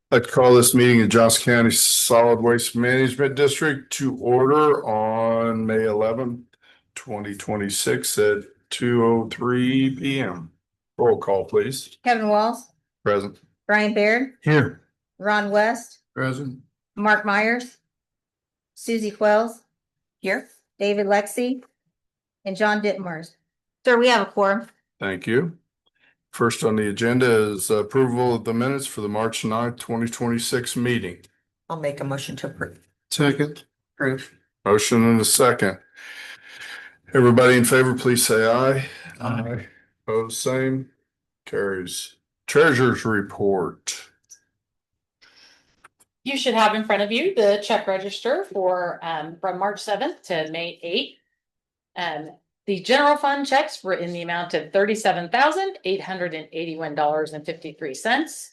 I'd like to call this meeting in Johnson County Solid Waste Management District to order on May 11th, 2026 at 2:03 PM. Roll call, please. Kevin Walls, Present. Brian Baird, Here. Ron West, Present. Mark Myers, Susie Quells, here, David Lexi, and John Ditmars. Sir, we have a quorum. Thank you. First on the agenda is approval of the minutes for the March 9th, 2026 meeting. I'll make a motion to approve. Second. Approve. Motion and a second. Everybody in favor, please say aye. Aye. Opposed, same. Carries. Treasurer's report. You should have in front of you the check register for from March 7th to May 8th. The general fund checks were in the amount of $37,881.53.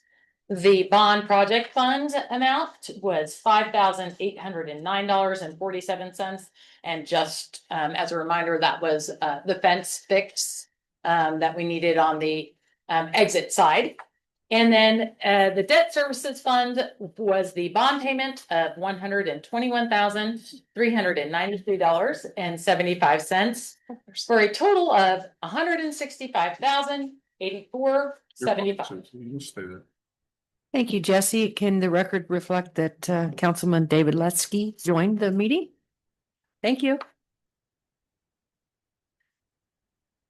The bond project fund amount was $5,809.47. And just as a reminder, that was the fence fix that we needed on the exit side. And then the debt services fund was the bond payment of $121,393.75 for a total of $165,084.75. You can stay there. Thank you, Jesse. Can the record reflect that Councilman David Letsky joined the meeting? Thank you.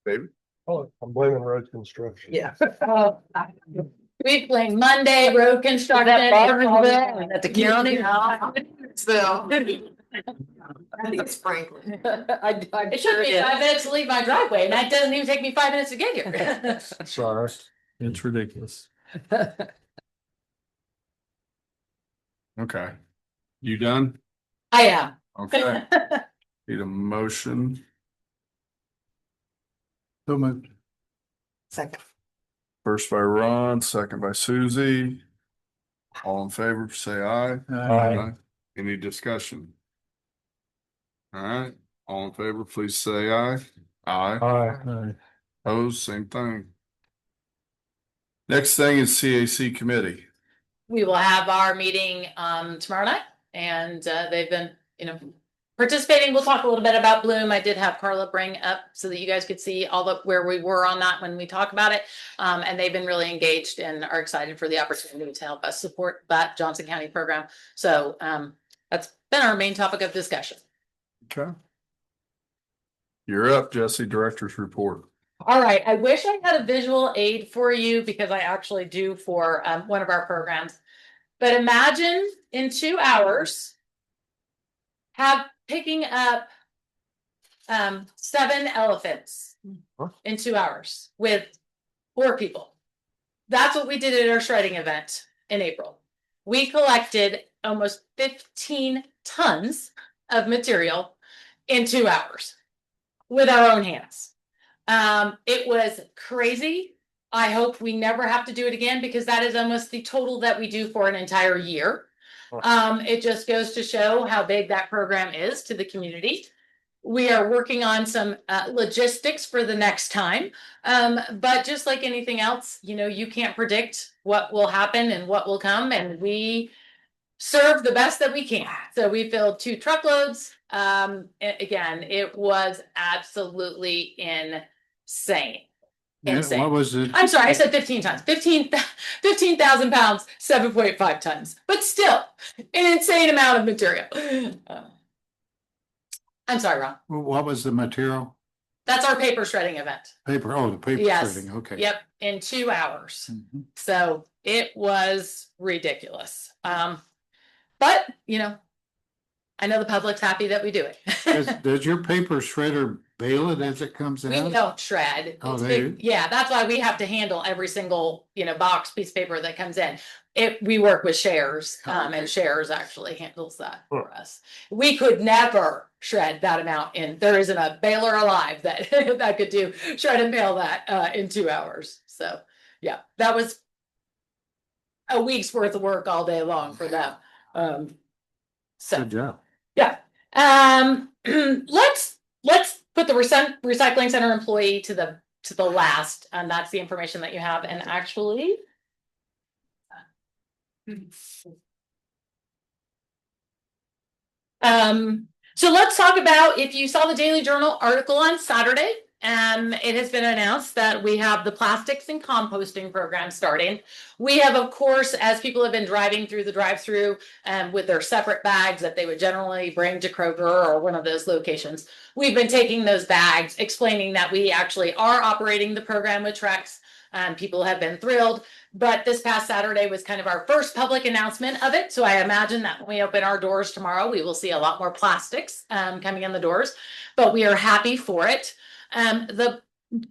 David? Oh, I'm blaming road construction. Yeah. We blame Monday road construction. At the county. So. I think it's Franklin. It took me 5 minutes to leave my driveway and that doesn't even take me 5 minutes to get here. Sorry, it's ridiculous. Okay. You done? I am. Okay. Need a motion. So moved. Second. First by Ron, second by Susie. All in favor, say aye. Aye. Any discussion? All right, all in favor, please say aye. Aye. Aye. Opposed, same thing. Next thing is CAC committee. We will have our meeting tomorrow night and they've been, participating. We'll talk a little bit about Bloom. I did have Carla bring up so that you guys could see where we were on that when we talk about it. And they've been really engaged and are excited for the opportunity to help us support that Johnson County program. So that's been our main topic of discussion. Okay. You're up, Jesse, director's report. All right, I wish I had a visual aid for you because I actually do for one of our programs. But imagine in 2 hours picking up 7 elephants in 2 hours with 4 people. That's what we did at our shredding event in April. We collected almost 15 tons of material in 2 hours with our own hands. It was crazy. I hope we never have to do it again because that is almost the total that we do for an entire year. It just goes to show how big that program is to the community. We are working on some logistics for the next time. But just like anything else, you can't predict what will happen and what will come, and we serve the best that we can. So we filled 2 truckloads. Again, it was absolutely insane. Insane. What was it? I'm sorry, I said 15 tons. 15,000 pounds, 7.5 tons. But still, an insane amount of material. I'm sorry, Ron. What was the material? That's our paper shredding event. Paper, the paper Yes. shredding, okay. Yep, in 2 hours. Mhm. So it was ridiculous. But, I know the public's happy that we do it. Does your paper shredder bail it as it comes We out? don't shred. Oh, It's they big- do? Yeah, that's why we have to handle every single, box, piece of paper that comes in. We work with Shares, Okay. and Shares actually handles that for us. We could never shred that amount in. There isn't a baler alive that that could do shred and bale that in 2 hours. So yeah, that was a week's worth of work all day long for them. So Good job. yeah. Let's put the recycling center employee to the the last, and that's the information that you have. And actually, So let's talk about, if you saw the Daily Journal article on Saturday, it has been announced that we have the plastics and composting program starting. We have, of course, as people have been driving through the drive-through with their separate bags that they would generally bring to Kroger or one of those locations, we've been taking those bags, explaining that we actually are operating the program with Trex. People have been thrilled, but this past Saturday was kind of our first public announcement of it. So I imagine that when we open our doors tomorrow, we will see a lot more plastics coming in the doors, but we are happy for it. The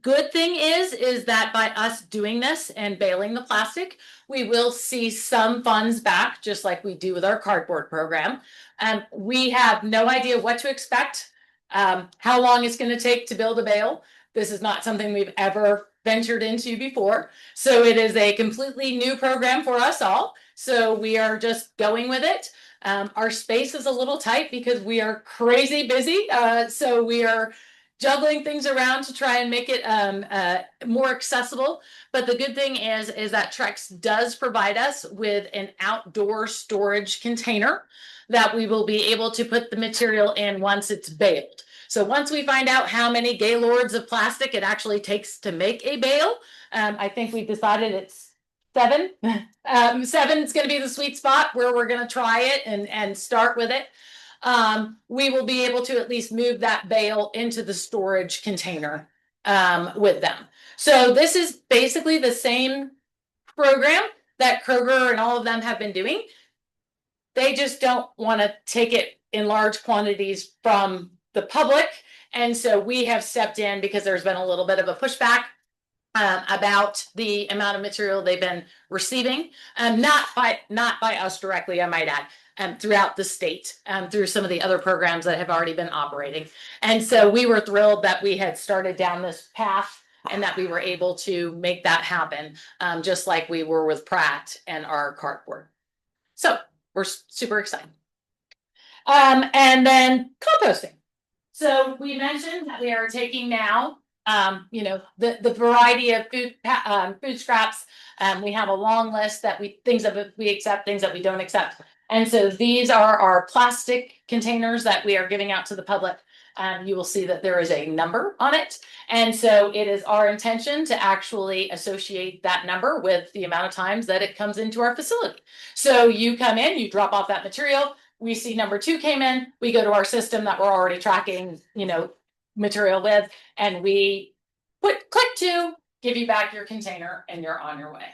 good thing is that by us doing this and bailing the plastic, we will see some funds back, just like we do with our cardboard program. We have no idea what to expect, how long it's going to take to build a bale. This is not something we've ever ventured into before. So it is a completely new program for us all. So we are just going with it. Our space is a little tight because we are crazy busy. So we are juggling things around to try and make it more accessible. But the good thing is that Trex does provide us with an outdoor storage container that we will be able to put the material in once it's baled. So once we find out how many gaylords of plastic it actually takes to make a bale, I think we've decided it's 7. 7 is going to be the sweet spot where we're going to try it and start with it. We will be able to at least move that bale into the storage container with them. So this is basically the same program that Kroger and all of them have been doing. They just don't want to take it in large quantities from the public. And so we have stepped in because there's been a little bit of a pushback about the amount of material they've been receiving, not by us directly, I might add, throughout the state, through some of the other programs that have already been operating. And so we were thrilled that we had started down this path and that we were able to make that happen, just like we were with Pratt and our cardboard. So we're super excited. And then composting. So we mentioned that we are taking now, the variety of food scraps. We have a long list that things that we accept, things that we don't accept. And so these are our plastic containers that we are giving out to the public. You will see that there is a number on it. And so it is our intention to actually associate that number with the amount of times that it comes into our facility. So you come in, you drop off that material. We see number 2 came in, we go to our system that we're already tracking, material with, and we click 2, give you back your container, and you're on your way.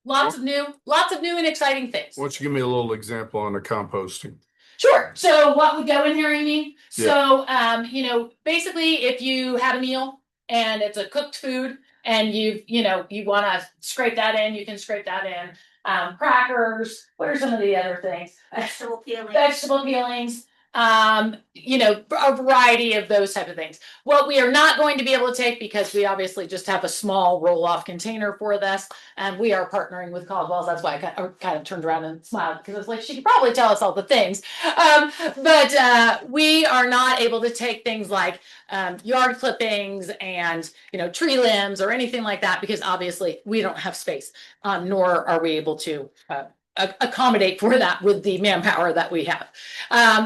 Lots of new and exciting things. Why don't you give me a little example on the composting? Sure. So what would go in here, you mean? Yeah. So, basically if you had a meal and it's a cooked food and you want to scrape that in, you can scrape that in. Crackers, what are some of the other things? Vegetable peelings, a variety of those type of things. What we are not going to be able to take, because we obviously just have a small roll-off container for this, and we are partnering with Caldwell's. That's why I kind of turned around and smiled, because I was like, she could probably tell us all the things. But we are not able to take things like yard clippings and tree limbs or anything like that, because obviously we don't have space, nor are we able to accommodate for that with the manpower that we have.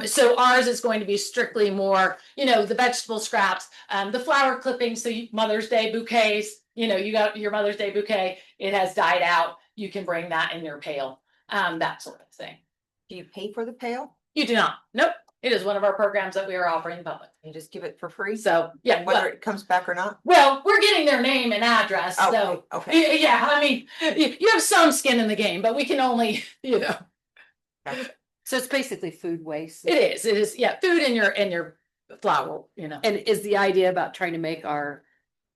So ours is going to be strictly more, the vegetable scraps, the flower clippings. So Mother's Day bouquets, you got your Mother's Day bouquet, it has died out. You can bring that in your pail, that sort of thing. Do you pay for the pail? You do not. Nope. It is one of our programs that we are offering the public. You just give it for free? So yeah, Whether it comes back or not? well, we're getting their name and address. Okay, So okay. yeah, I mean, you have some skin in the game, but we can only, So it's basically food waste. It is, yeah, food in your flour, And is the idea about trying to make our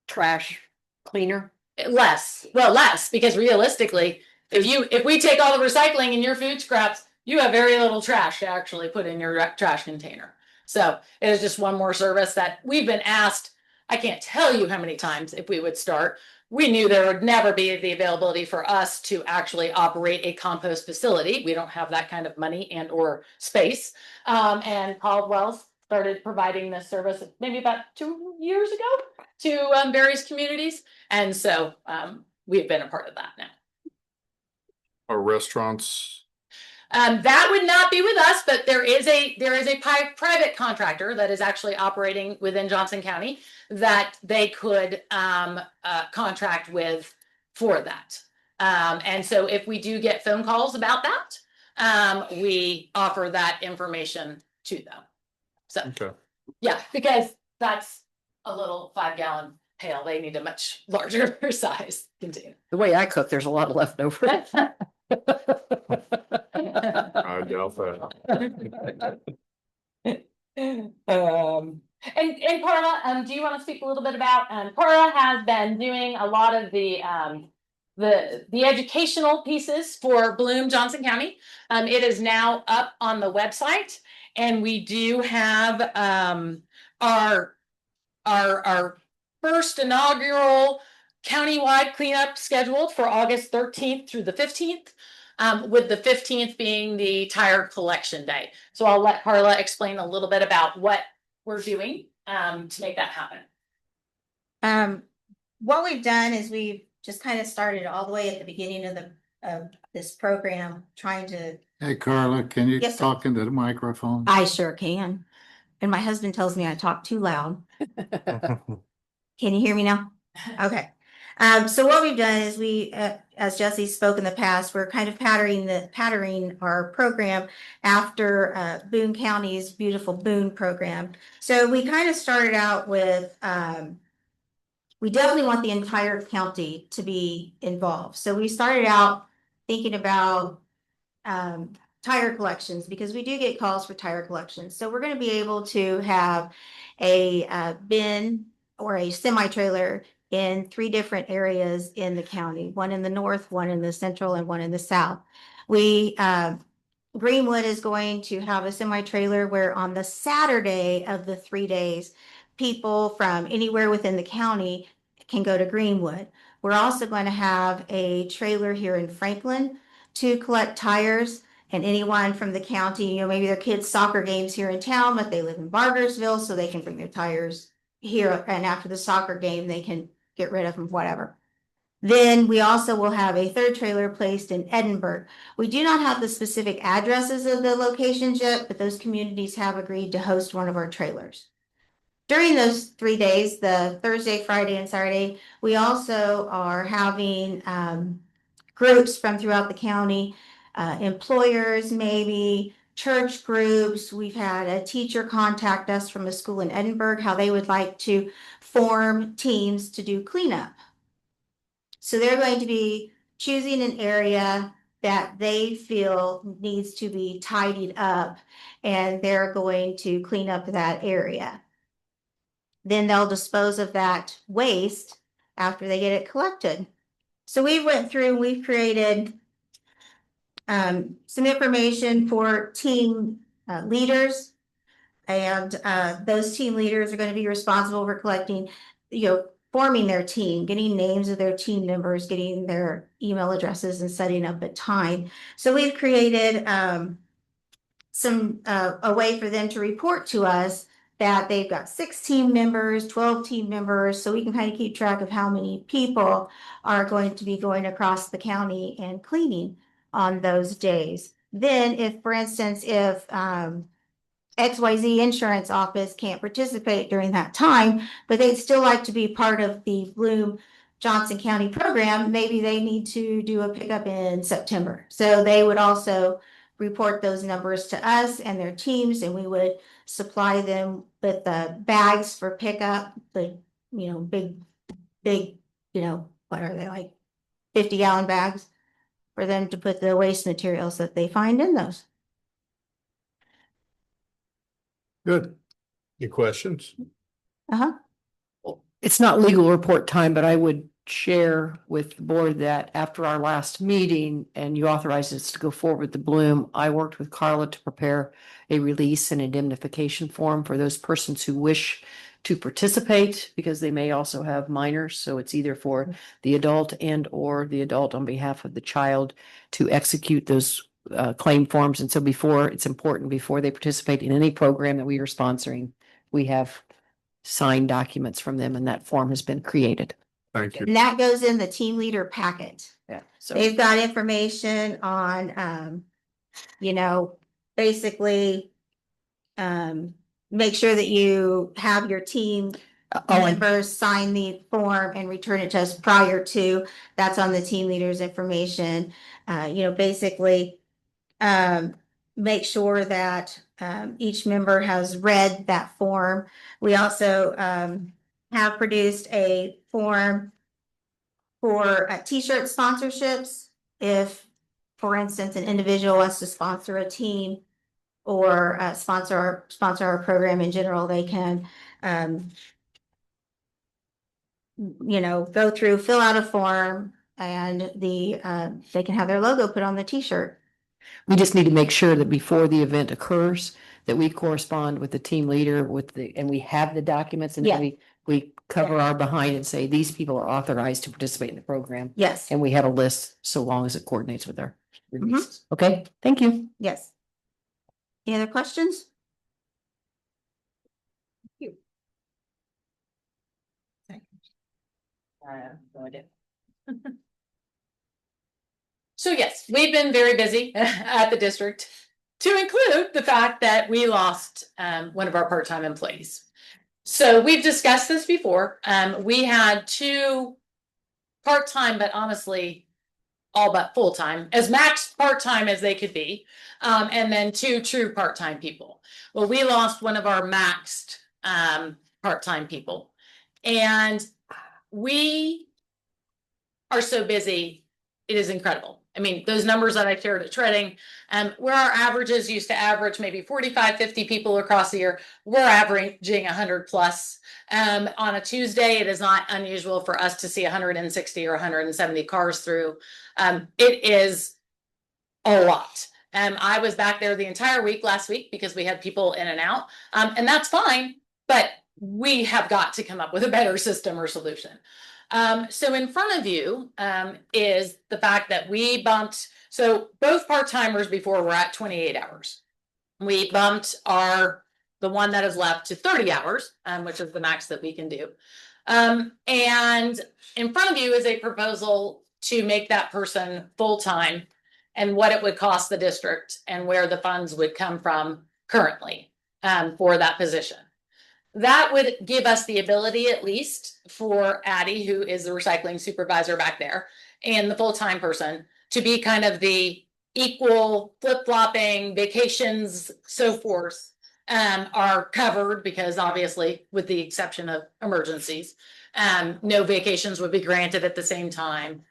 trash cleaner? less, because realistically, if we take all the recycling in your food scraps, you have very little trash to actually put in your trash container. So it is just one more service that we've been asked. I can't tell you how many times if we would start. We knew there would never be the availability for us to actually operate a compost facility. We don't have that kind of money and or space. And Caldwell's started providing this service maybe about 2 years ago to various communities. And so we've been a part of that now. Are restaurants? That would not be with us, but there is a private contractor that is actually operating within Johnson County that they could contract with for that. And so if we do get phone calls about that, we offer that information to them. So, Okay. yeah, because that's a little 5-gallon pail. They need a much larger size container. The way I cook, there's a lot left over. I doubt that. And Carla, do you want to speak a little bit about, Carla has been doing a lot of the educational pieces for Bloom Johnson County. It is now up on the website, and we do have our first inaugural countywide cleanup scheduled for August 13th through the 15th. With the 15th being the tire collection day. So I'll let Carla explain a little bit about what we're doing to make that happen. What we've done is we've just kind of started all the way at the beginning of this program, trying to. Hey Carla, can you Yes, sir. talk into the microphone? I sure can. And my husband tells me I talk too loud. Can you hear me now? Okay. So what we've done is we, as Jesse spoke in the past, we're kind of patterning our program after Boone County's beautiful Boone program. So we kind of started out with, we definitely want the entire county to be involved. So we started out thinking about tire collections, because we do get calls for tire collections. So we're going to be able to have a bin or a semi-trailer in 3 different areas in the county, one in the north, one in the central, and one in the south. Greenwood is going to have a semi-trailer where on the Saturday of the 3 days, people from anywhere within the county can go to Greenwood. We're also going to have a trailer here in Franklin to collect tires, and anyone from the county, maybe their kids' soccer games here in town, but they live in Bargersville, so they can bring their tires here, and after the soccer game, they can get rid of them, whatever. Then we also will have a 3rd trailer placed in Edinburgh. We do not have the specific addresses of the locations yet, but those communities have agreed to host one of our trailers. During those 3 days, the Thursday, Friday, and Saturday, we also are having groups from throughout the county, employers maybe, church groups. We've had a teacher contact us from a school in Edinburgh, how they would like to form teams to do cleanup. So they're going to be choosing an area that they feel needs to be tidied up, and they're going to clean up that area. Then they'll dispose of that waste after they get it collected. So we went through, we've created some information for team leaders, and those team leaders are going to be responsible for collecting, forming their team, getting names of their team members, getting their email addresses, and setting up a time. So we've created a way for them to report to us that they've got 6 team members, 12 team members, so we can kind of keep track of how many people are going to be going across the county and cleaning on those days. Then if, for instance, if XYZ insurance office can't participate during that time, but they'd still like to be part of the Bloom Johnson County program, maybe they need to do a pickup in September. So they would also report those numbers to us and their teams, and we would supply them with the bags for pickup, the big, what are they, like 50-gallon bags for them to put the waste materials that they find in those. Good. Any questions? It's not legal report time, but I would share with the board that after our last meeting and you authorized us to go forward with the Bloom, I worked with Carla to prepare a release and indemnification form for those persons who wish to participate, because they may also have minors. So it's either for the adult and or the adult on behalf of the child to execute those claim forms. And so it's important before they participate in any program that we are sponsoring, we have signed documents from them, and that form has been created. Thank you. And that goes in the team leader packet. Yeah, so They've got information on, basically, make sure that you have your team oh, and members sign the form and return it to us prior to, that's on the team leaders information. Basically, make sure that, each member has read that form. We also, have produced a form for t-shirt sponsorships. If, for instance, an individual wants to sponsor a team or sponsor our program in general, they can, go through, fill out a form, and they can have their logo put on the t-shirt. we just need to make sure that before the event occurs, that we correspond with the team leader and we have the documents and Yeah. we cover our behind and say, these people are authorized to participate in the program. Yes, And we have a list so long as it coordinates with our releases. Okay, thank you. yes. Any other questions? So yes, we've been very busy at the district, to include the fact that we lost one of our part-time employees. So we've discussed this before. We had two part-time, but honestly, all but full-time, as max part-time as they could be, and then two true part-time people. Well, we lost one of our maxed part-time people, and we are so busy, it is incredible. I mean, those numbers that I shared at Shredding, where our averages used to average maybe 45, 50 people across the year, we're averaging 100 plus. On a Tuesday, it is not unusual for us to see 160 or 170 cars through. It is a lot. I was back there the entire week last week because we had people in and out, and that's fine, but we have got to come up with a better system or solution. So in front of you is the fact that we bumped, so both part-timers before were at 28 hours. We bumped the one that is left to 30 hours, which is the max that we can do. And in front of you is a proposal to make that person full-time and what it would cost the district and where the funds would come from currently for that position. That would give us the ability, at least for Addie, who is the recycling supervisor back there, and the full-time person, to be kind of the equal flip-flopping, vacations, so forth, are covered, because obviously, with the exception of emergencies, no vacations would be granted at the same time,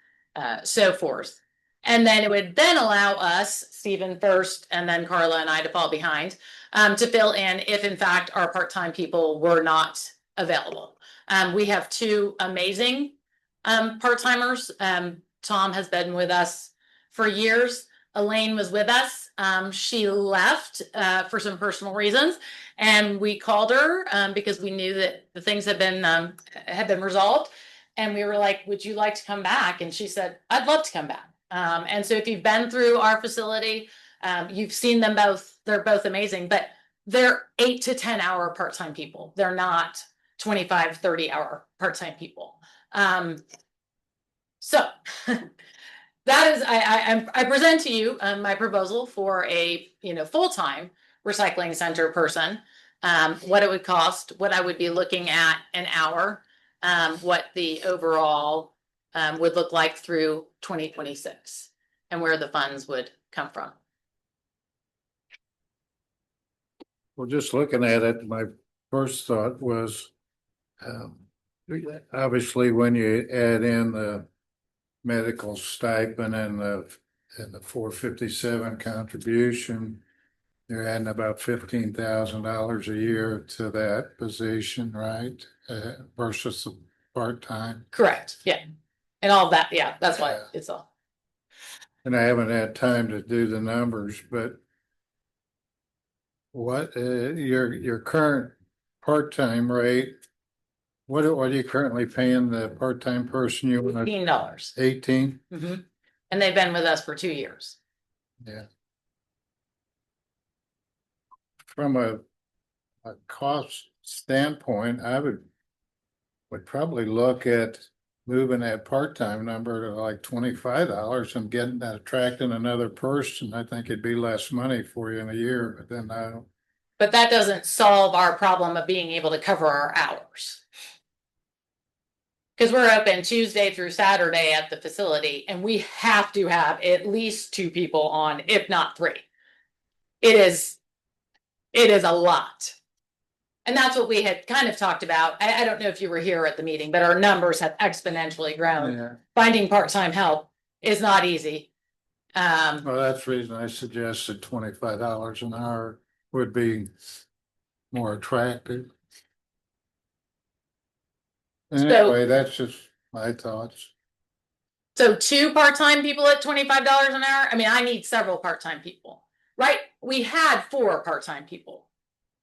so forth. And then it would then allow us, Stephen first, and then Carla and I to fall behind, to fill in if in fact our part-time people were not available. We have two amazing part-timers. Tom has been with us for years. Elaine was with us. She left for some personal reasons, and we called her because we knew that the things had been resolved. And we were like, would you like to come back? And she said, I'd love to come back. And so if you've been through our facility, you've seen them both. They're both amazing, but they're 8 to 10 hour part-time people. They're not 25, 30 hour part-time people. So that is, I present to you my proposal for a full-time recycling center person, what it would cost, what I would be looking at an hour, what the overall would look like through 2026 and where the funds would come from. Well, just looking at it, my first thought was, obviously, when you add in the medical stipend and the 457 contribution, you're adding about $15,000 a year to that position, right? Versus the part-time. Correct. Yeah. And all of that. Yeah. That's why Yeah. it's all. And I haven't had time to do the numbers, but what, your current part-time rate, what are you currently paying the part-time person you want? $18. 18? Mm-hmm. And they've been with us for 2 years. Yeah. From a cost standpoint, I would probably look at moving that part-time number to like $25 and getting that, attracting another person, I think it'd be less money for you in a year, but then I don't. But that doesn't solve our problem of being able to cover our hours. Cause we're open Tuesday through Saturday at the facility and we have to have at least 2 people on, if not 3. It is a lot. And that's what we had kind of talked about. I don't know if you were here at the meeting, but our numbers have exponentially grown. Yeah, Finding part-time help is not easy. well, that's the reason I suggested $25 an hour would be more attractive. Anyway, that's just my thoughts. So 2 part-time people at $25 an hour? I mean, I need several part-time people, right? We had 4 part-time people.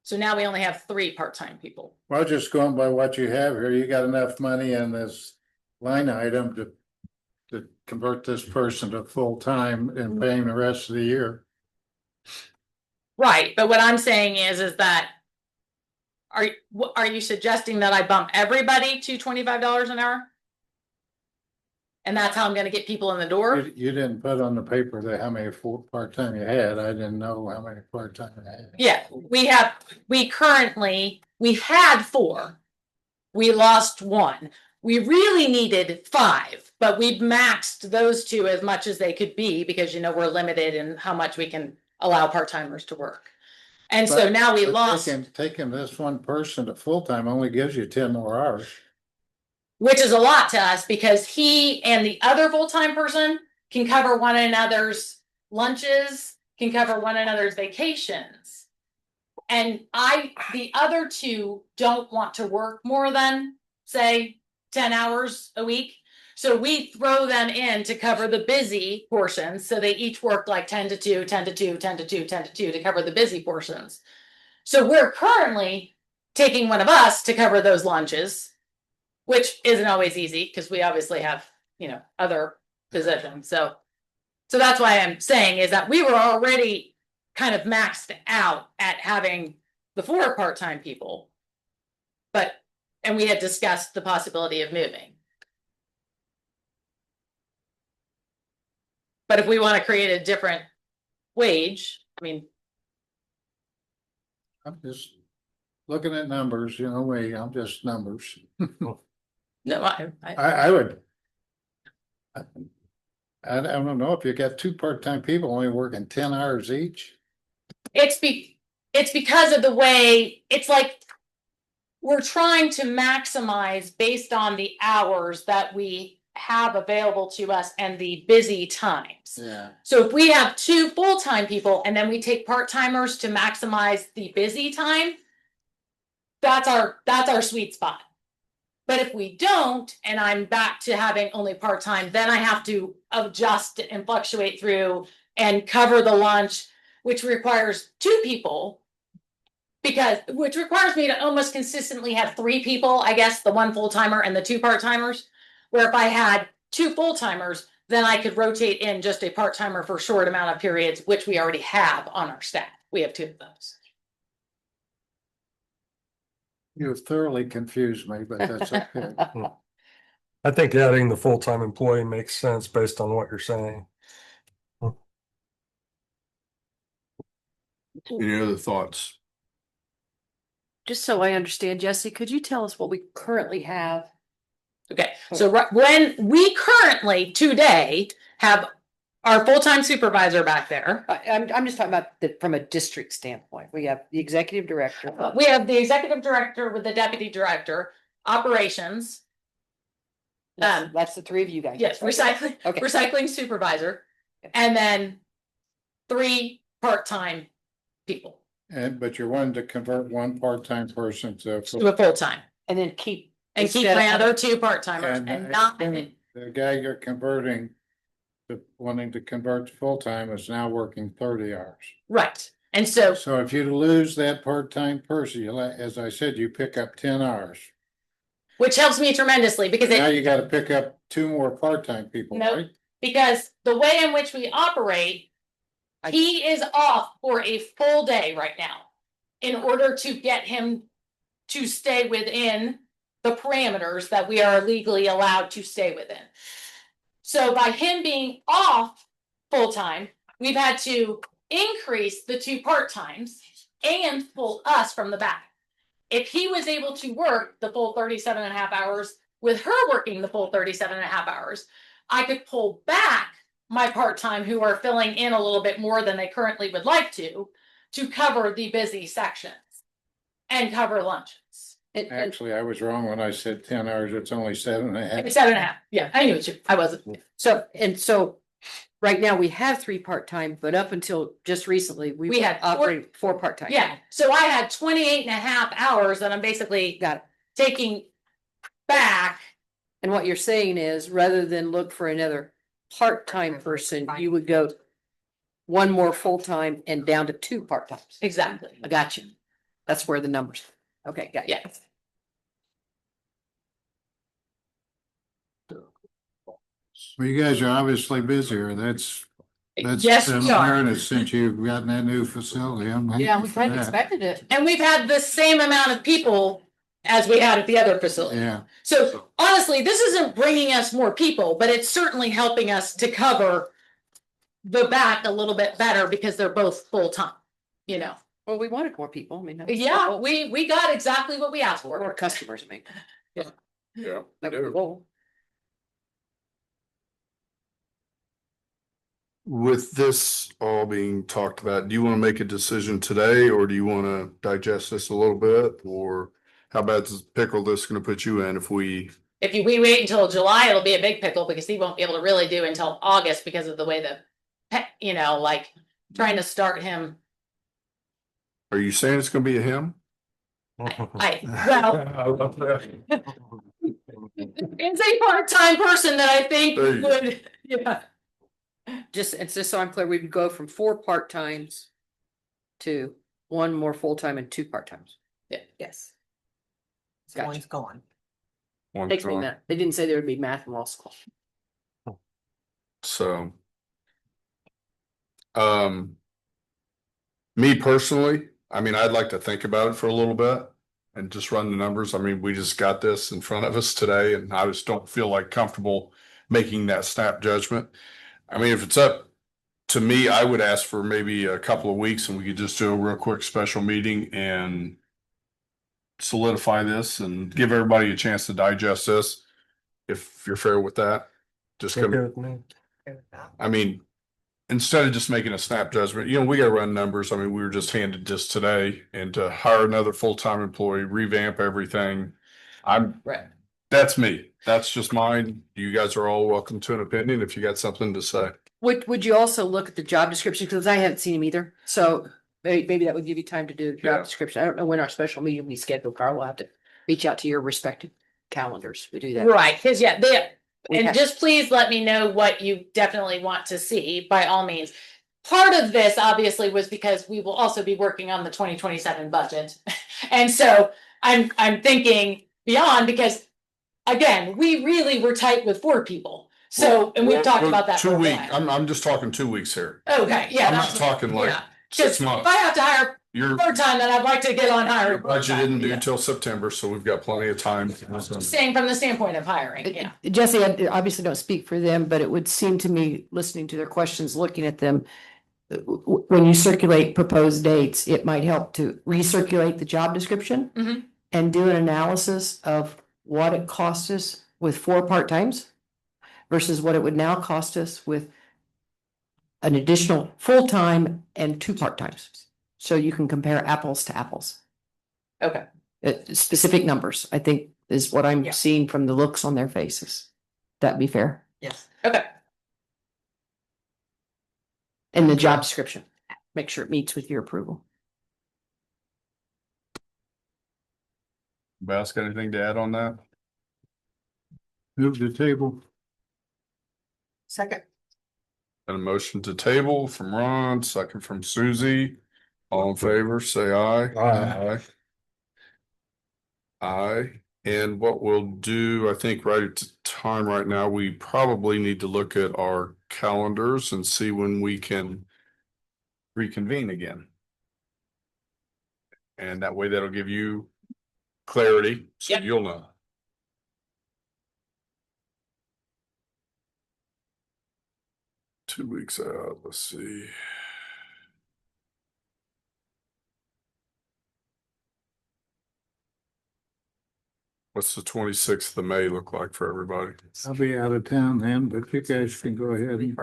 So now we only have 3 part-time people. Well, just going by what you have here, you got enough money in this line item to convert this person to full-time and pay him the rest of the year. Right, but what I'm saying is that are you suggesting that I bump everybody to $25 an hour? And that's how I'm gonna get people in the door? You didn't put on the paper that how many part-time you had. I didn't know how many part-time you had. Yeah, we had 4. We lost 1. We really needed 5, but we maxed those 2 as much as they could be because, we're limited in how much we can allow part-timers to work. And so now we But lost, taking this one person to full-time only gives you 10 more hours. which is a lot to us because he and the other full-time person can cover one another's lunches, can cover one another's vacations. And the other 2 don't want to work more than, say, 10 hours a week. So we throw them in to cover the busy portions. So they each work like 10 to 2, 10 to 2, 10 to 2, 10 to 2 to cover the busy portions. So we're currently taking one of us to cover those lunches, which isn't always easy because we obviously have, other positions. So that's why I'm saying is that we were already kind of maxed out at having the 4 part-time people. And we had discussed the possibility of moving. But if we want to create a different wage, I'm just looking at numbers, I'm just numbers. no, I would. I don't know if you got 2 part-time people only working 10 hours each. it's because of the way it's like we're trying to maximize based on the hours that we have available to us and the busy times. Yeah. So if we have 2 full-time people and then we take part-timers to maximize the busy time, that's our sweet spot. But if we don't, and I'm back to having only part-time, then I have to adjust and fluctuate through and cover the lunch, which requires 2 people. Which requires me to almost consistently have 3 people, I guess, the 1 full-timer and the 2 part-timers. Where if I had 2 full-timers, then I could rotate in just a part-timer for a short amount of periods, which we already have on our staff. We have 2 of those. You have thoroughly confused me, but that's okay. I think adding the full-time employee makes sense based on what you're saying. Any other thoughts? Just so I understand, Jesse, could you tell us what we currently have? Okay, so when we currently today have our full-time supervisor back there. I'm just talking about from a district standpoint. We have the executive director. We have the executive director with the deputy director, operations. That's the 3 of you guys. Yes, recycling, Okay. recycling supervisor, and then 3 part-time people But you're wanting to convert 1 part-time person to to a full-time. And then keep. And keep instead my of- other 2 part-timers and not. the guy you're converting wanting to convert to full-time is now working 30 hours. Right, and so, So if you lose that part-time person, as I said, you pick up 10 hours. which helps me tremendously because Now it, you gotta pick up 2 more part-time people, Nope. right? because the way in which we operate, he is off for a full day right now. In order to get him to stay within the parameters that we are legally allowed to stay within. So by him being off full-time, we've had to increase the 2 part-times and pull us from the back. If he was able to work the full 37 and a half hours with her working the full 37 and a half hours, I could pull back my part-time who are filling in a little bit more than they currently would like to cover the busy sections and cover lunches. Actually, I was wrong when I said 10 hours. It's only 7.5. It's 7.5. Yeah, I knew it. I wasn't. So right now we have 3 part-time, but up until just recently, We had four- operated 4 part-time. Yeah, so I had 28 and a half hours that I'm basically Got it. taking back. And what you're saying is, rather than look for another part-time person, you would go 1 more full-time and down to 2 part-times. Exactly. I got you. That's where the numbers. Okay, got you. Yeah. Well, you guys are obviously busier. That's Yes, we are. imperative since you've gotten that new facility. I'm happy Yeah, we for kind of that. expected it. And we've had the same amount of people as we had at the other facility. Yeah, So honestly, this isn't bringing us more people, but it's certainly helping us to cover the back a little bit better because they're both full-time, you know? Well, we wanted more people. I mean. that was- Yeah, we got exactly what we asked More for. customers, I mean. Yeah. That was the goal. With this all being talked about, do you want to make a decision today or do you want to digest this a little bit? Or how bad is pickle this going to put you in if we, If we wait until July, it'll be a big pickle because he won't be able to really do until August because of the way you know, like trying to start him. are you saying it's going to be a him? Well, I love that. it's a part-time person that I think There you go. would, yeah. Just so I'm clear, we would go from 4 part-times to 1 more full-time and 2 part-times. Yes. So Gotcha. one's gone. One Takes me a time. minute. They didn't say there would be math in law school. So. Me personally, I mean, I'd like to think about it for a little bit and just run the numbers. I mean, we just got this in front of us today and I just don't feel like comfortable making that snap judgment. I mean, if it's up to me, I would ask for maybe a couple of weeks and we could just do a real quick special meeting and solidify this and give everybody a chance to digest this. If you're fair with that, just Okay come, with me. I mean, instead of just making a snap judgment, you know, we gotta run numbers. I mean, we were just handed this today and to hire another full-time employee, revamp everything. Right. That's me. That's just mine. You guys are all welcome to an opinion if you got something to say. Would you also look at the job description? Because I haven't seen them either. So maybe that would give you time to do the Yeah. job description. I don't know when our special meeting will be scheduled. Carl will have to reach out to your respective calendars. We do that. Right, because yeah, We and have- just please let me know what you definitely want to see by all means. Part of this obviously was because we will also be working on the 2027 budget. And so I'm thinking beyond because again, we really were tight with 4 people. So, and we've talked about that. for 2 a weeks. while. I'm just talking 2 weeks here. Okay, yeah. I'm not that's- talking like yeah. 6 Just if months. I have to hire Your part-time, then I'd like to get on hiring. budget part-time, didn't do yeah. till September, so we've got plenty of time. Saying from the standpoint of hiring, yeah. Jesse, I obviously don't speak for them, but it would seem to me, listening to their questions, looking at them, when you circulate proposed dates, it might help to recirculate the job description Mhm. and do an analysis of what it cost us with 4 part-times versus what it would now cost us with an additional full-time and 2 part-times. So you can compare apples to apples. Okay. Specific numbers, I think, is what I'm Yeah. seeing from the looks on their faces. That'd be fair. Yes. Okay. And the job description, make sure it meets with your approval. Bass, got anything to add on that? move the table. Second. Got a motion to table from Ron, second from Susie. All in favor, say aye. Aye. Aye. And what we'll do, I think right at the time right now, we probably need to look at our calendars and see when we can reconvene again. And that way that'll give you clarity, so Yep. you'll know. 2 weeks out, let's see. What's the 26th of May look like for everybody? I'll be out of town then, but you guys can go ahead and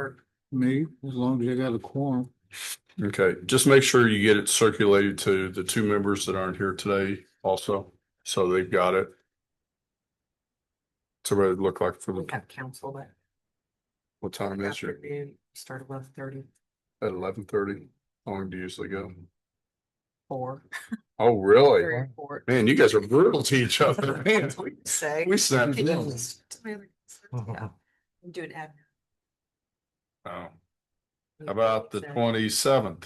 meet as long as you got a quorum. Okay, just make sure you get it circulated to the two members that aren't here today also, so they've got it. So what it look like for We the, got council that. what time is it? Start at 11:30. At 11:30? How long do you usually go? 4. Oh, really? 3 or 4. Man, you guys are brutal to each other. Man, Say. we snapped it in. Yeah. I'm doing admin. Oh, how about the 27th?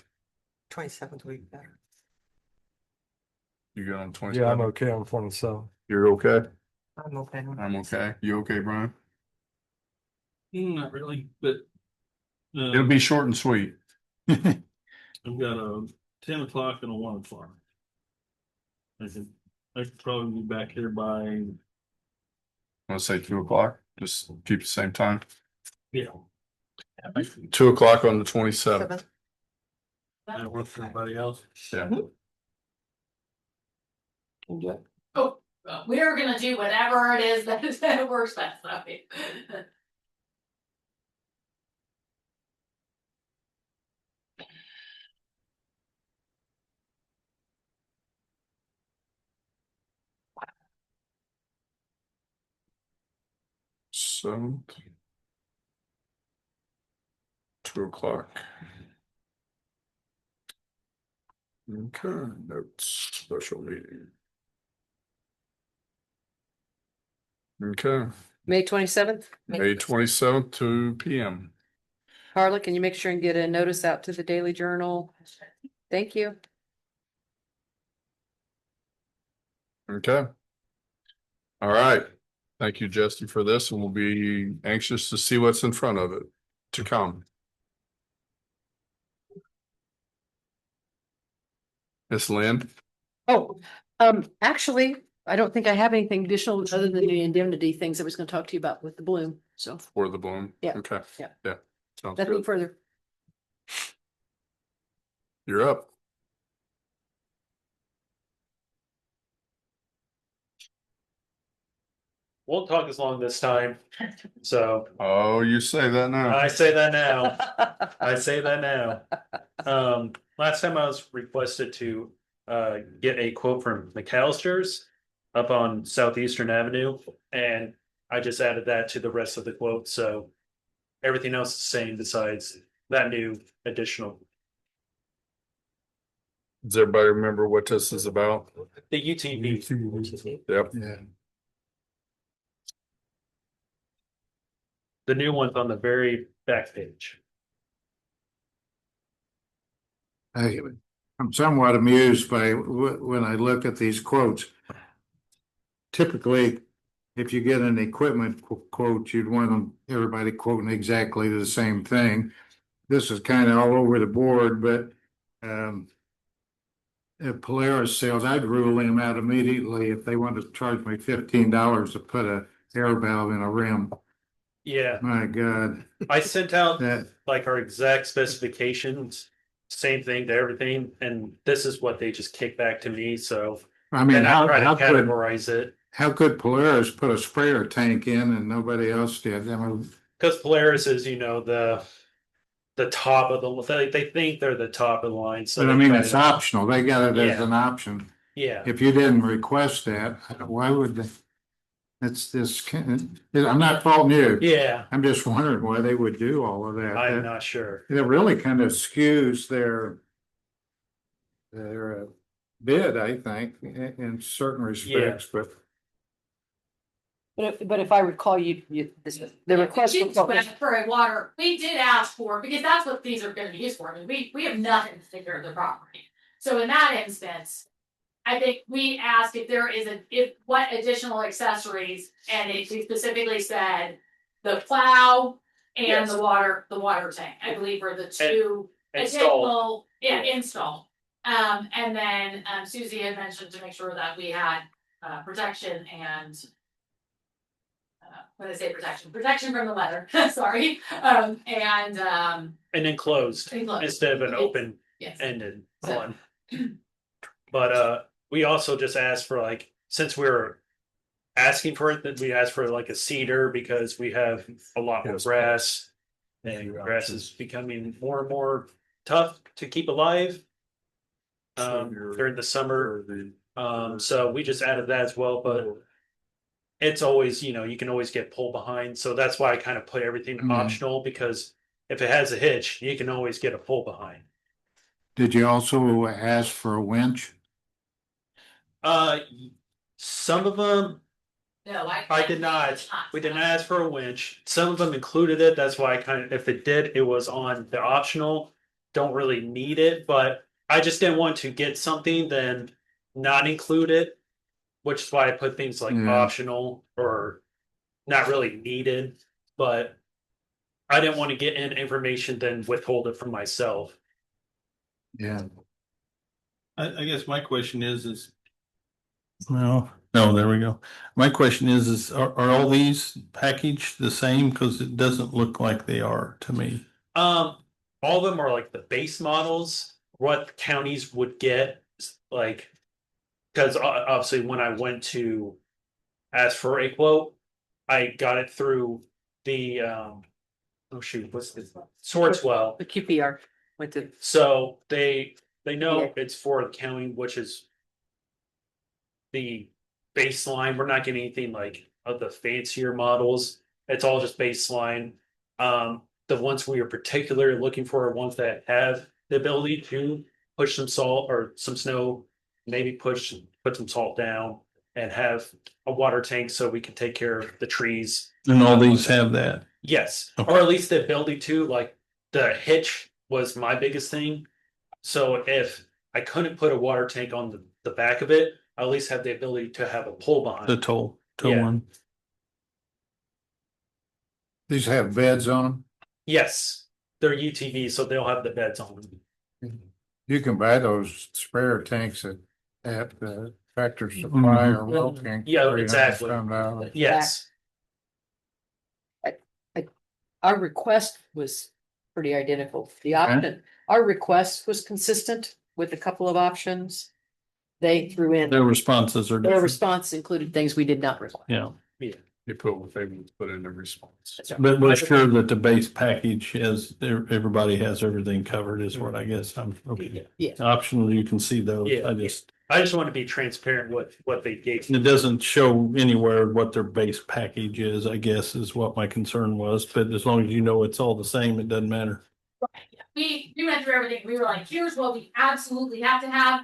27th week better. You got on Yeah, I'm 27th? okay on 27. You're okay? I'm okay. I'm okay. You okay, Brian? Not really, but. It'll be short and sweet. I've got a 10 o'clock and a 1 o'clock. I could probably be back here by, Want to say 2 o'clock? Just keep the same time. yeah. 2 o'clock on the 27th. That work for everybody else. Yeah. Oh, we're gonna do whatever it is that works best, I mean. So. 2 o'clock. Okay, notes, special meeting. Okay, May 27th. May 27th, 2 p.m. Carla, can you make sure and get a notice out to the Daily Journal? Thank you. Okay. All right. Thank you, Justin, for this, and we'll be anxious to see what's in front of it to come. Miss Lynn? Oh, actually, I don't think I have anything additional other than the indemnity things I was gonna talk to you about with the Bloom, so For the bloom? Yeah, Okay. yeah. Yeah. Sounds nothing good. further. You're up. Won't talk as long this time. So Oh, you say that now. I say that now. I say that now. Last time I was requested to get a quote from McAllister's up on Southeastern Avenue, and I just added that to the rest of the quote. So everything else is the same besides that new additional. Does everybody remember what this is about? The UTV, Yep. Yeah. the new one's on the very back page. I'm somewhat amused by when I look at these quotes. Typically, if you get an equipment quote, you'd want them, everybody quoting exactly the same thing. This is kind of all over the board, but if Polaris sales, I'd rule them out immediately if they want to charge me $15 to put a air valve in a rim. Yeah, My God, I sent out that like our exact specifications, same thing to everything, and this is what they just kick back to me, so. I mean, Then I try to how could categorize it, Polaris put a sprayer tank in and nobody else did? I mean, because Polaris is, the top of the, they think they're the top of the line, so. but I they mean, try it's to- optional. They got it as Yeah. an option. Yeah, If you didn't request that, why would they? It's this, I'm not faulting you. yeah, I'm just wondering why they would do all of that. I'm not sure. It really kind of skews their bid, I think, in certain respects, but But if I recall, the request. For a water, we did ask for, because that's what these are gonna be used for, I mean, we have nothing to take care of the property. So in that instance, I think we asked if there is what additional accessories, and it specifically said the plow and Yes. the water tank, I believe were the two Install, additional, install. And then Susie had mentioned to make sure that we had protection and gonna say protection from the weather, sorry, and enclosed enclosed. instead of an open Yes. ended So- one. But we also just asked for like, since we were asking for it, that we asked for like a cedar because we have a lot more Yes. grass. And grass is becoming more and more tough to keep alive during the summer. So we just added that as well, but it's always, you can always get pulled behind. So that's why I kind of put everything Mhm. optional, because if it has a hitch, you can always get a pull behind. Did you also ask for a winch? Uh, some of them No, I did not. We didn't ask for a winch. Some of them included it. That's why I kind of, if it did, it was on the optional. Don't really need it, but I just didn't want to get something then not include it, which is why I put things like Yeah. optional or not really needed. But I didn't want to get in information then withhold it from myself. Yeah. I guess my question is. No, there we go. My question is, are all these packaged the same? Cause it doesn't look like they are to me. All of them are like the base models, what counties would get, like, because obviously when I went to ask for a quote, I got it through the oh shoot, what's this? Swartswell. The QPR went to. So they know Yeah. it's for the county, which is the baseline. We're not getting anything like of the fancier models. It's all just baseline. The ones we are particularly looking for are ones that have the ability to push some salt or some snow, maybe put some salt down and have a water tank so we can take care of the trees. And all these have that. Yes, Okay. or at least the ability to, like, the hitch was my biggest thing. So if I couldn't put a water tank on the back of it, I at least have the ability to have a pull behind. The tow Yeah. one. These have beds on them. Yes, they're UTVs, so they'll have the beds on them. You can buy those spare tanks at Tractor Supply or Wilking. Yeah, exactly. $300. Yes, Our request was pretty identical. The option, our request was consistent with a couple of options. They threw in, Their responses are their different. response included things we did not require. Yeah, You put what they would put in the response. but we're sure that the base package has, everybody has everything covered is what I guess I'm, okay. Yeah. Optional, you can see those. Yeah. I I just want to be transparent with what they gave. it doesn't show anywhere what their base package is, I guess, is what my concern was. But as long as you know it's all the same, it doesn't matter. We went through everything. We were like, here's what we absolutely have to have.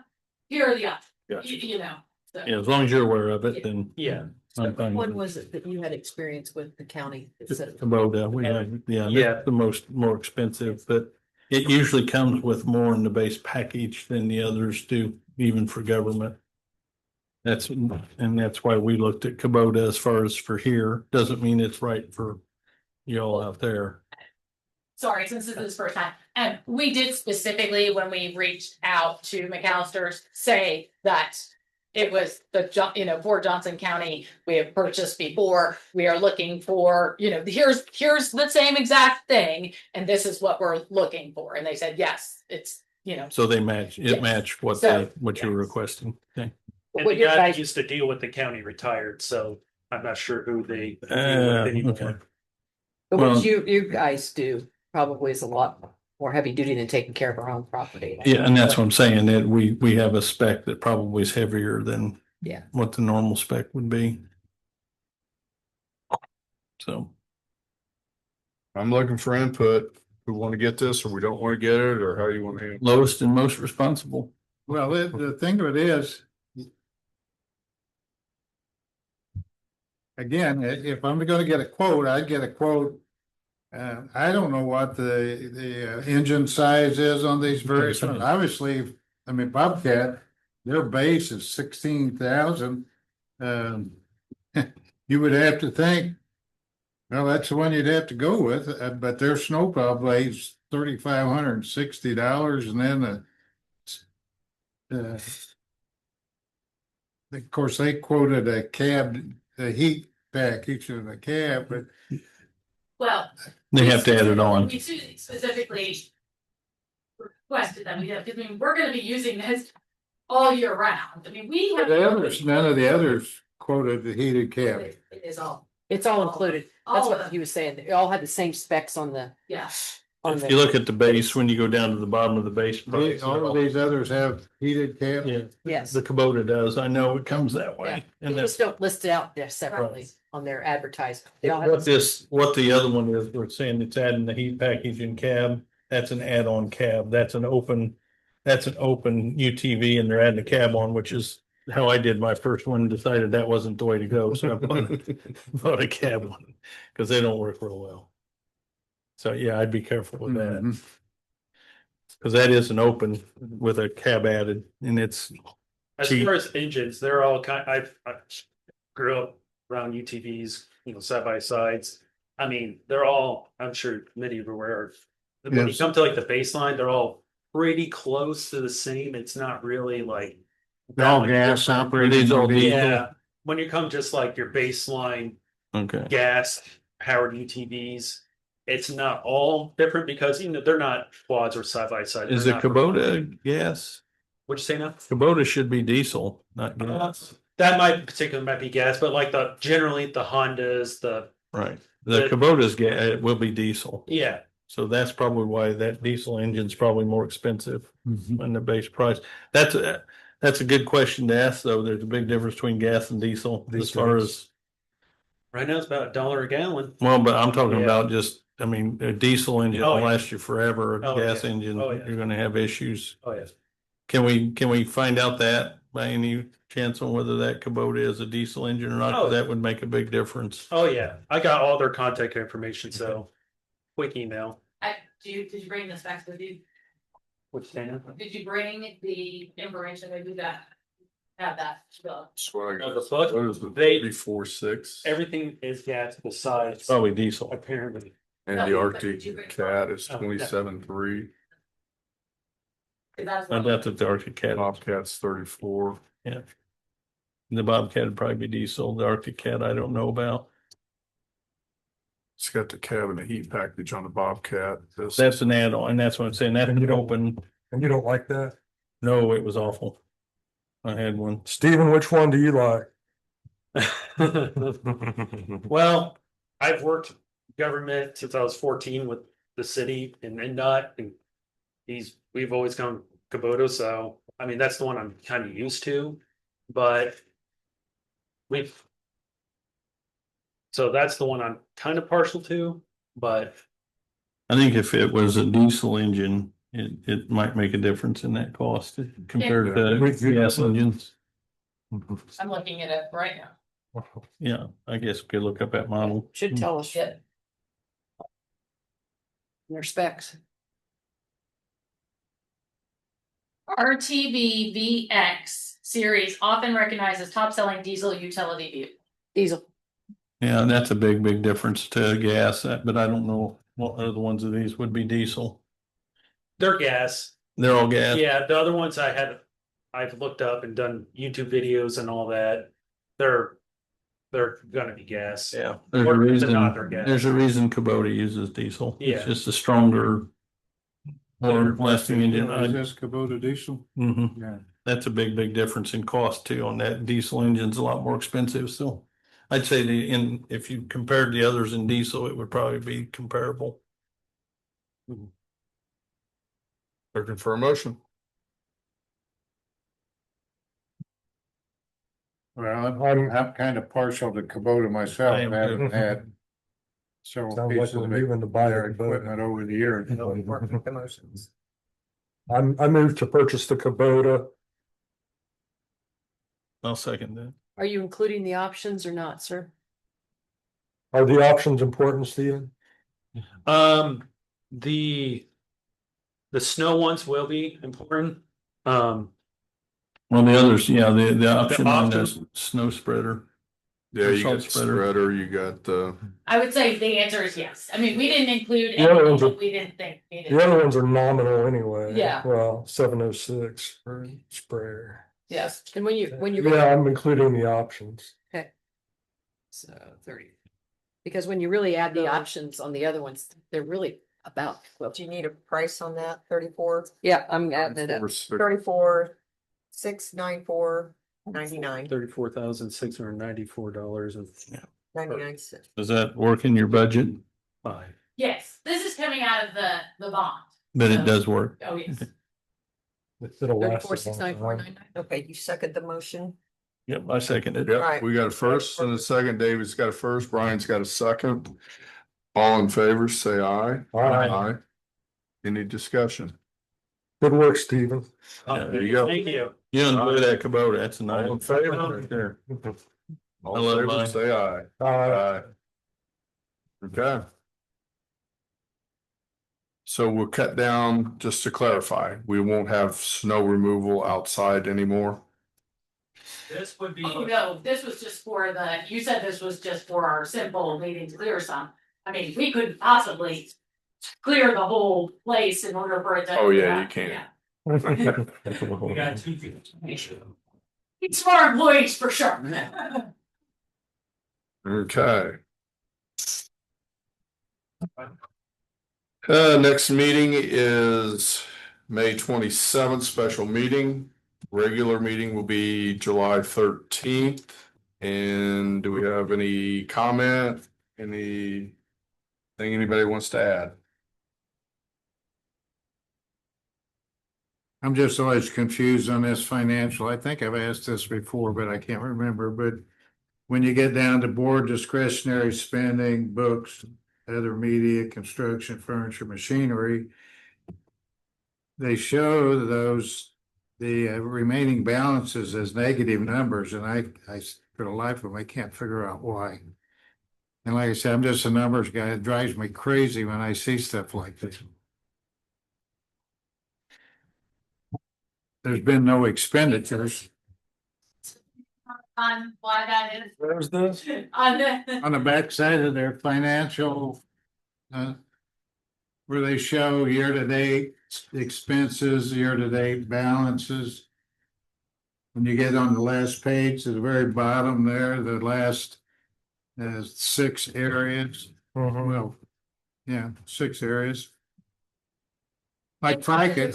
Here are the options, Gotcha. you know. So. Yeah, as long as you're aware of it, then. Yeah. I'm fine What with it. was it that you had experience with the county? that said- Kubota, we have, yeah, Yeah. that's the more expensive, but it usually comes with more in the base package than the others do, even for government. That's why we looked at Kubota as far as for here. Doesn't mean it's right for y'all out there. Sorry, since this is the first time, and we did specifically, when we reached out to McAllister's, say that it was for Johnson County, we have purchased before, we are looking for, here's the same exact thing, and this is what we're looking for, and they said, yes, it's, So they match, it Yes. matched what So, what you were requesting. Okay. And What the your guy guys- used to deal with the county retired, so I'm not sure who they deal with anymore. Okay. But Well- what you guys do probably is a lot more heavy duty than taking care of our own property. Yeah, and that's what I'm saying, that we have a spec that probably is heavier than Yeah. what the normal spec would be. So. I'm looking for input. We want to get this or we don't want to get it, or how you want to handle it. Lowest and most responsible. Well, the thing of it is. Again, if I'm gonna get a quote, I'd get a quote. I don't know what the engine size is on these various ones. Obviously, I mean Bobcat, their base is 16,000. You would have to think. Well, that's the one you'd have to go with, but their snowplow blade's $3,560, and then of course, they quoted a cab, the heat package in the cab, but Well. They have to add it on. We specifically requested that we have, because I mean, we're gonna be using this all year round. I mean, we have. the others, none of the others quoted the heated cab. It is all, It's all included. That's All of what them. he was saying. They all had the same specs on the, yeah. on If you the, look at the base, when you go down to the bottom of the base. price, All of these others have heated cab. Yeah, yes. the Kubota does. I know it comes that Yeah. way. They And just that's don't list it out there separately on their advertisement. They all have what what the other one is, we're saying it's adding the heat package and cab. That's an add-on cab. That's an open UTV and they're adding a cab on, which is how I did my first one, decided that wasn't the way to go. So I bought a cab one because they don't work real well. So yeah, I'd be careful with that. Mhm. Cause that is an open with a cab added and it's, As cheap. far as engines, they're all I grew up around UTVs, side by sides. I mean, they're all, I'm sure many of you are aware of. When you Yes. come to like the baseline, they're all pretty close to the same. It's not really like. They're all that much gas different. operated. These all diesel? Yeah, when you come just like your baseline okay. gas powered UTVs, it's not all different because they're not quads or side by side. Is They're the not- Kubota gas? What'd you say now? Kubota should be diesel, not gas. That might be gas, but like generally the Hondas, the Right. The Kubota's it will be diesel. yeah. So that's probably why that diesel engine's probably more expensive Mhm. than the base price. That's a good question to ask, though. There's a big difference between gas and diesel as These far days. as, Right now it's about $1 a gallon. well, but I'm talking Yeah. about just, I mean, a diesel engine Oh, will yeah. last you forever. A Oh, gas yeah. engine, Oh, yeah. you're gonna have issues. Oh yeah. Can we find out that by any chance on whether that Kubota is a diesel engine or not? 'Cause Oh. that would make a big difference. Oh yeah. I got all their contact information, so quick email. Did you bring the specs with you? Which Dana? Did you bring the information that you got? Have that, Bill? That's what I got. The book, What is the they- 34.6? everything is gas besides Probably diesel. apparently. And No, the but Arctic did you bring- Cat is Oh, yeah. 27.3, 'Cause that's I what- doubt that the Arctic Cat, Bobcat's 34. the Bobcat would probably be diesel. The Arctic Cat, I don't know about. It's got the cab and the heat package on the Bobcat. This- That's an add-on, and that's what I'm saying. That's And you don't- open. And you don't like that? No, it was awful. I had one. Steven, which one do you like? Well, I've worked government since I was 14 with the city and NDOT, and we've always gone Kubota, so I mean that's the one I'm kind of used to, but so that's the one I'm kind of partial to, but I think if it was a diesel engine, it might make a difference in that cost compared to gas engines. I'm looking at it right now. Yeah, I guess we could look up that model. should tell us Yeah. their specs. RTV VX series, often recognized as top selling diesel utility vehicle. Diesel. Yeah, and that's a big difference to gas, but I don't know what other ones of these would be diesel. they're gas. They're all gas. Yeah, the other ones I've looked up and done YouTube videos and all that. They're gonna be gas. Yeah, there's a Or if they're reason, not, they're gas. there's a reason Kubota uses diesel. Yeah. It's just a stronger, more lasting engine. Is this Kubota diesel? Mhm. Yeah. That's a big difference in cost too on that. Diesel engine's a lot more expensive still. I'd say if you compared the others in diesel, it would probably be comparable. Looking for a motion. Well, I'm kind of partial to Kubota myself. I I am haven't too. had several Sounds like pieces we're of moving to buy their a Kubota. equipment over the years. Promotions. I moved to purchase the Kubota. I'll second that. Are you including the options or not, sir? Are the options important, Steven? The snow ones will be important. Well, the others, yeah, the option on the options- snow spreader. Yeah, you Salt got the spreader. spreader, you got the, I would say the answer is yes. I mean, we didn't include The other anything ones are- that we didn't think needed. The other ones are nominal anyway. Yeah. Well, 706 for sprayer. Yes. And when you, Yeah, I'm including the options. So 30. Because when you really add the options on the other ones, they're really about, well, Do you need a price on that? 34? yeah, I'm adding it up. 34, 694.99. $34,694 and 99 cents. Does that work in your budget? five. Yes, this is coming out of the bond. But it does work. Oh, yes. It'll last. 34, 694.99. Okay, you second the motion? Yep, I second it. Yep, Right. we got a first and a second. David's got a first, Brian's got a second. All in favor, say aye. Aye. Any discussion? Good work, Stephen. There you go. Thank you. You enjoy that Kubota, that's a nice. All in favor? Right there. All I love in favor, mine. say aye. Aye. Okay. So we'll cut down, just to clarify, we won't have snow removal outside anymore. This would be. Oh, no, this was just for you said this was just for our simple needing to clear some. I mean, we couldn't possibly clear the whole place in order for it to. Oh, yeah, you can. Yeah. We got two things. It's for our employees for sure. Okay. Next meeting is May 27th, special meeting. Regular meeting will be July 13th. And do we have any comment? Anything anybody wants to add? I'm just always confused on this financial. I think I've asked this before, but I can't remember, but when you get down to board discretionary spending, books, other media, construction, furniture, machinery, they show the remaining balances as negative numbers, and I for the life of me, I can't figure out why. And like I said, I'm just a numbers guy. It drives me crazy when I see stuff like this. There's been no expenditures. On why that is. Where's this? On the. On the backside of their financial, where they show year-to-date expenses, year-to-date balances. When you get on the last page, to the very bottom there, the last 6 areas, well, yeah, 6 areas. Like FICA,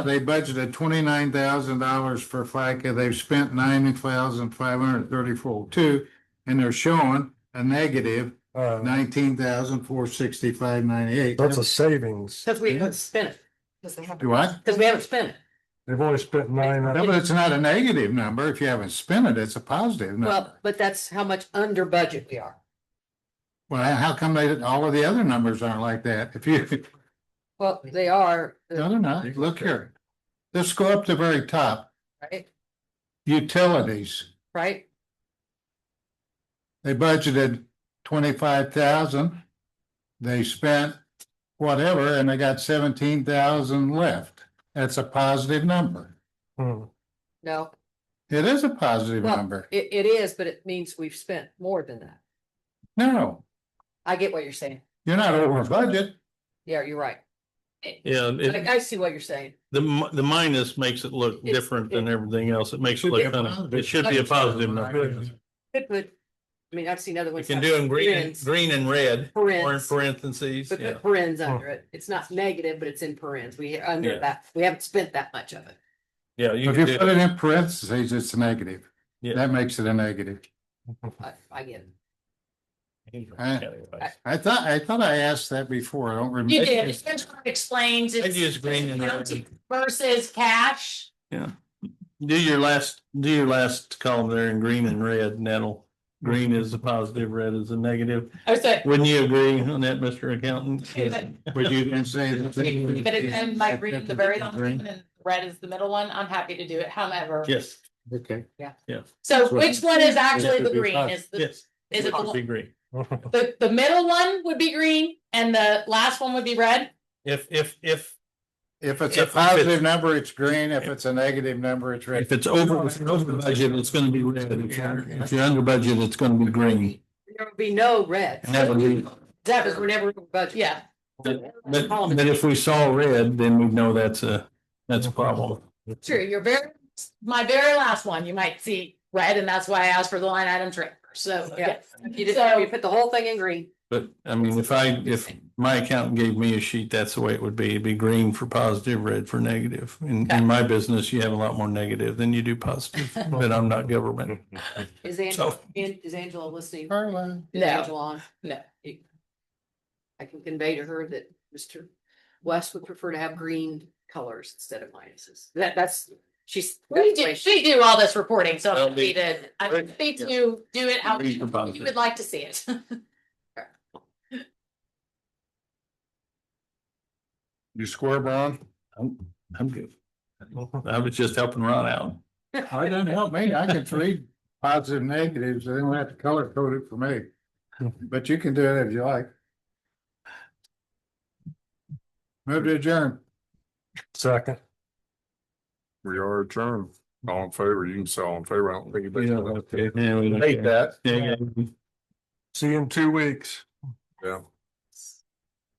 they budgeted $29,000 for FICA. They've spent $9,534.2, and they're showing a negative $19,465.98. That's a savings. Because we haven't spent it. Because they have. Do what? Because we haven't spent it. They've only spent 9. No, but it's not a negative number. If you haven't spent it, it's a positive number. Well, but that's how much under budget we are. Well, how come all of the other numbers aren't like that? If you, Well, they are. no, they're not. Look here. Let's go up to the very top. Right, Utilities. right. They budgeted 25,000. They spent whatever, and they got 17,000 left. That's a positive number. No, It is a positive well, number. it is, but it means we've spent more than that. No, I get what you're saying. you're not over budget. Yeah, you're right. Yeah, I see what you're saying. the minus makes it look It's- different than everything else. It makes it Should be look a kind of, positive. it should be a positive number. It would, I mean, I've seen other You ones. can have do them parens, green and red, or in Parens, parentheses, but yeah. put parens under it. It's not negative, but it's in parens. We under Yeah. that, we haven't spent that much of it. Yeah, you If can you do, put it in parentheses, it's a negative. Yeah. That makes it a negative. I get it. I thought I asked that before. I don't remember. You did, it explains I'd use it's green and red. county versus cash. Do your last column there in green and red, and that'll, green is a positive, red is a negative. I was like, Wouldn't you agree on that, Mr. Accountant? Would you then say that? but it, and my green, the very last one, and red is the middle one, I'm happy to do it, however. Yes, Okay. So which one is actually the green, is the, yes. is it the Be one, green. the middle one would be green, and the last one would be red? If it's a If it's- positive number, it's green. If it's a negative number, it's red. If it's over budget, it's gonna be red. If you're under budget, it's gonna be green. There would be no red. And that would be, That was, we're never over budget. Yeah, but if we saw red, then we'd know that's a problem. true, my very last one, you might see red, and that's why I asked for the line item transfers. So, Yeah. yeah. You just, So- you put the whole thing in green. But I mean, if my accountant gave me a sheet, that's the way it would be. It'd be green for positive, red for negative. Okay. In my business, you have a lot more negative than you do positive, but I'm not government. Is Angela, is Angela listening? Is No. Angela on? No. I can convey to her that Mr. West would prefer to have green colors instead of minuses. That's, she's. We that's the way do, we do all this reporting, so Well, I'm happy to, I'm happy to do it how Green for you positive. would like to see it. You square, Brian? I'm good. I was just helping Ron out. I don't help me. I can read positive, negatives. They don't have to color code it for me. But you can do it if you like. Move to adjourn. Second. We are adjourned. All in favor, you can say all in favor. I don't think Yeah, anybody. okay. Yeah, we don't Hate care. that. Yeah, yeah. See you in 2 weeks. Yeah.